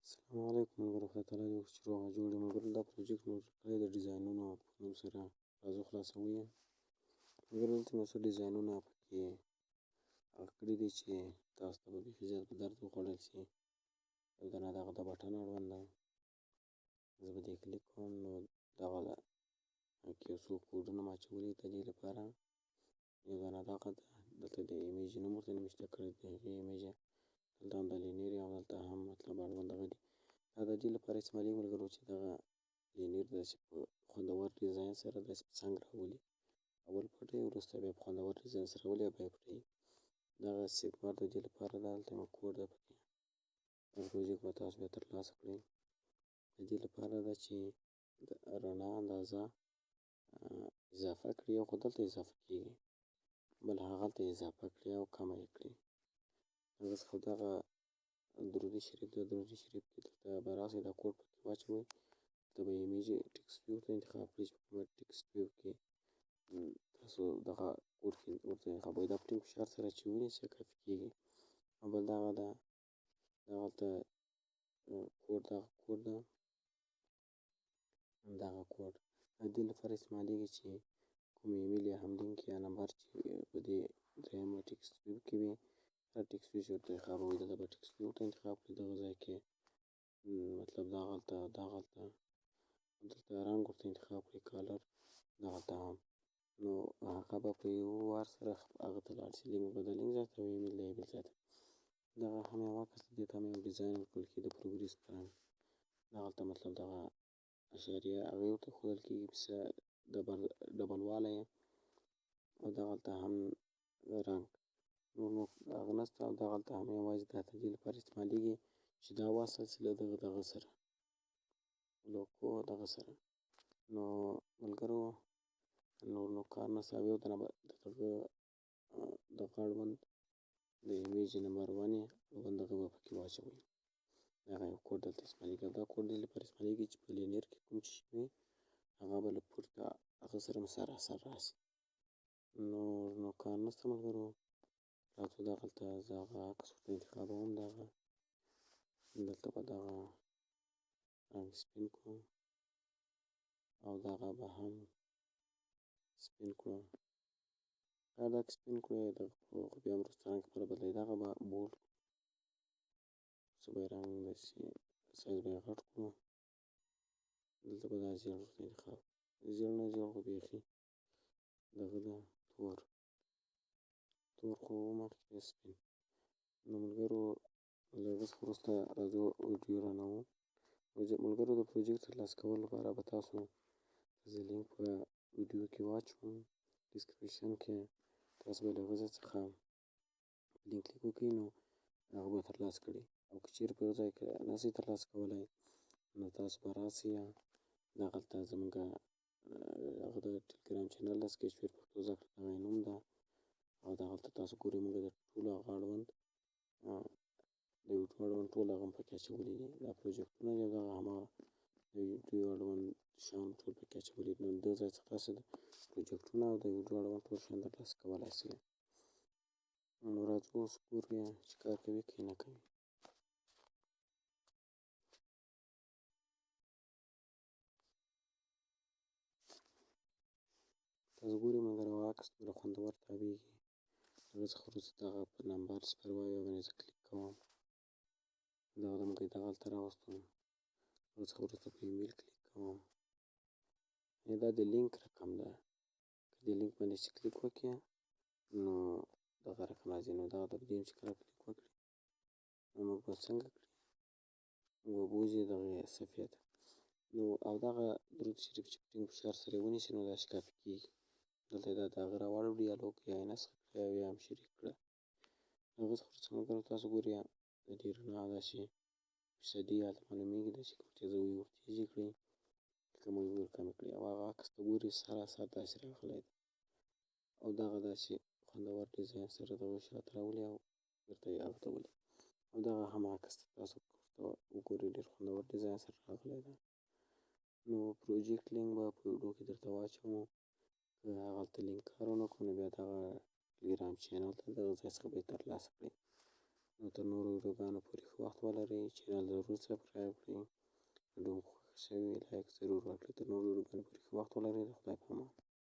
السلام علیکم ملګرو، خدای تعالی دې وکړي چې روغ او جوړ یې. ملګرو دا پروجیکټ مو کړی د ډیزاینونو په نوم سره راځو خلاصوو یې. ملګرو دلته مې څو ډیزاینونه پکې هغه کړي دي چې تاسو ته به بیخي زیات په درد وخوړل شي. یو دانه دغه د بټن اړوند ده، زه به دې کلیک کوم نو دغه ده کې یو څو کوډونه مې اچولي د دې لپاره. یو دانه دغه ده، دلته د ایمیج نوم ورته نوشته کړی د هغې ایمیجه، دلته هم د لینیر او دلته هم مطلب اړوند دغه دي. دا د دې لپاره استعمالېږي ملګرو چې دغه لینیر داسې په خوندور ډیزاین سره داسې په څنګ راولي. اول پټوي وروسته بیا په خوندور ډیزاین سره راولي او بیا یې پټوي. دغه سیګمار د دې لپاره ده، هلته یو کوډ ده پکې. دا پروجیکټ به تاسو بیا ترلاسه کړئ. د دې لپاره ده چې د رڼا اندازه اضافه کړي، یو خو دلته اضافه کېږي، بل هغلته اضافه کړي او کمه یې کړي. دغه څخه دغه درود شریف د درود شریف کې دلته به راسئ، دا کوډ پکې واچوئ. دلته به ایمیج ټکسټ ویو ته انتخاب کړئ چې په کومه ټکسټ ویو کې تاسو دغه کوډ کې ورته انتخابوئ. دا په ټینګ فشار سره چې ونیسئ کافي کېږي. او بل دغه ده، دغلته کوډ دغه کوډ ده، دغه کوډ د دې لپاره استعمالېږي چې کوم ایمیل یا هم لینک یا نمبر چې په دې درېیمه ټکسټ ویو کې وي، هر ټکسټ ویو چې ورته انتخابوئ. دلته به ټکسټ ویو ته انتخاب کړئ، دغه ځای کې مطلب دغلته دلته رنګ ورته انتخاب کړئ، کالر دغلته هم، نو هغه به په یو وار سره هغه ته لاړ شي. لینک به د لینک ځای ته او ایمیل د ایمیل ځای ته. دغه هم یو عکس دې ته هم یو ډیزاین ورکول کېږي د پروګریس په رنګ. دغلته مطلب دغه اشاریه هغې ورته ښودل کېږي ډبل والی او دغلته هم رنګ نور نو هغه نشته. او دغلته هم یوازې دا د دې لپاره استعمالېږي چې دا وصل شي له دغه سره، لوګو دغه سره. نو ملګرو نور نو کار نشته. او یو دانه به د دغه اړوند د ایمیج نمبر 1 اړوند دغه به پکې واچوئ. دغه یو کوډ دلته استعمالېږي. او دا کوډ دې لپاره استعمالېږي چې په لینیر کې کوم چې شي وي هغه به له پورته هغه سره سراسر راسي. نور نو کار نشته ملګرو، راځو دغلته زه هغه عکس ورته انتخابوم. دلته به دغه رنګ سپین کړو او دغه به هم سپین کړو. هر عکس سپین کړو خو بیا هم وروسته رنګ خپله بدلوي. دغه به بولډ کړو، څه به یې رنګ داسې سایز به یې غټ کړو. دلته به دا زیړ ورته انتخاب کړو، زیړ نه زیړ خو بیخي دغه ده تور خو مخکې سپین. نو ملګرو له هغه څخه وروسته راځو ویډیو رانوو. ملګرو د پروجیکټ ترلاسه کولو لپاره به تاسو زه لینک په ویډیو کې واچوم ډسکریپشن کې. تاسو به له هغه ځای څخه لینک کلیک وکړئ نو هغه به ترلاسه کړئ. او که چیرې په یو ځای کې نشئ ترلاسه کولی نو تاسو به راسئ دغلته زموږه هغه د ټلګرام چینل ده، سکیچ فیر پښتو زده کړه دغه یې نوم ده. او دغلته تاسو ګورئ موږ د ټولو هغه اړوند د ویډیو اړوند ټول هغه هم پکې اچولي دي. دا پروجیکټونه دي او دغه هماغه د ویډیو اړوند شیان ټول پکې اچولي دي. نو د دې ځای څخه تاسو د پروجیکټونه او د ویډیو اړوند ټول شیان ترلاسه کولی شئ. نو راځو اوس ګورو چې کار کوي که نه کوي. تاسو ګورئ ملګرو عکس دومره خوندور تاویږي. هغه څخه وروسته دغه په نمبر صفر وایي باندې زه کلیک کوم، دغه د موږ دغلته راوستم. هغه څخه وروسته په ایمیل کلیک کوم، دا د لینک رقم ده. که دې لینک باندې چې کلیک وکړې نو دغه رقم راځي. نو دغه په دې چې کله کلیک وکړې نو موږ به څنګه کړي، موږ به بوځي دغې صفحې ته. نو او دغه درود شریف چې په ټینګ فشار سره یې ونیسئ نو داسې کافي کېږي. دلته یې دا د هغه راواړوي ډیالوګ، یا یې نسخه کړه او یا هم شریک کړه. هغه څخه وروسته ملګرو تاسو ګورئ د دې رڼا داسې فیصدي هلته معلومېږي، داسې که ورتېزوئ ورتېزې کړئ، که کموئ ورکمې کړئ. او هغه عکس ته ګورئ سراسر داسې راغلی دی او دغه داسې خوندور ډیزاین سره دغه شاته راولي او بیرته یې هغه ته ولي. او دغه هم عکس ته تاسو ورته وګورئ ډېر خوندور ډیزاین سره راغلی دی. نو پروجیکټ لینک به په ویډیو کې درته واچوم. که هغلته لینک کار ونه کړو نو بیا دغه ټلګرام چینل ته دغه ځای څخه به یې ترلاسه کړئ. نو تر نورو ویډیوګانو پورې ښه وخت ولرئ. چینل ضرور سبسکرایب کړئ. ویډیو مو خوښه شوې لایک ضرور ورکړئ. تر نورو ویډیوګانو پورې ښه وخت ولرئ. د خدای په امان.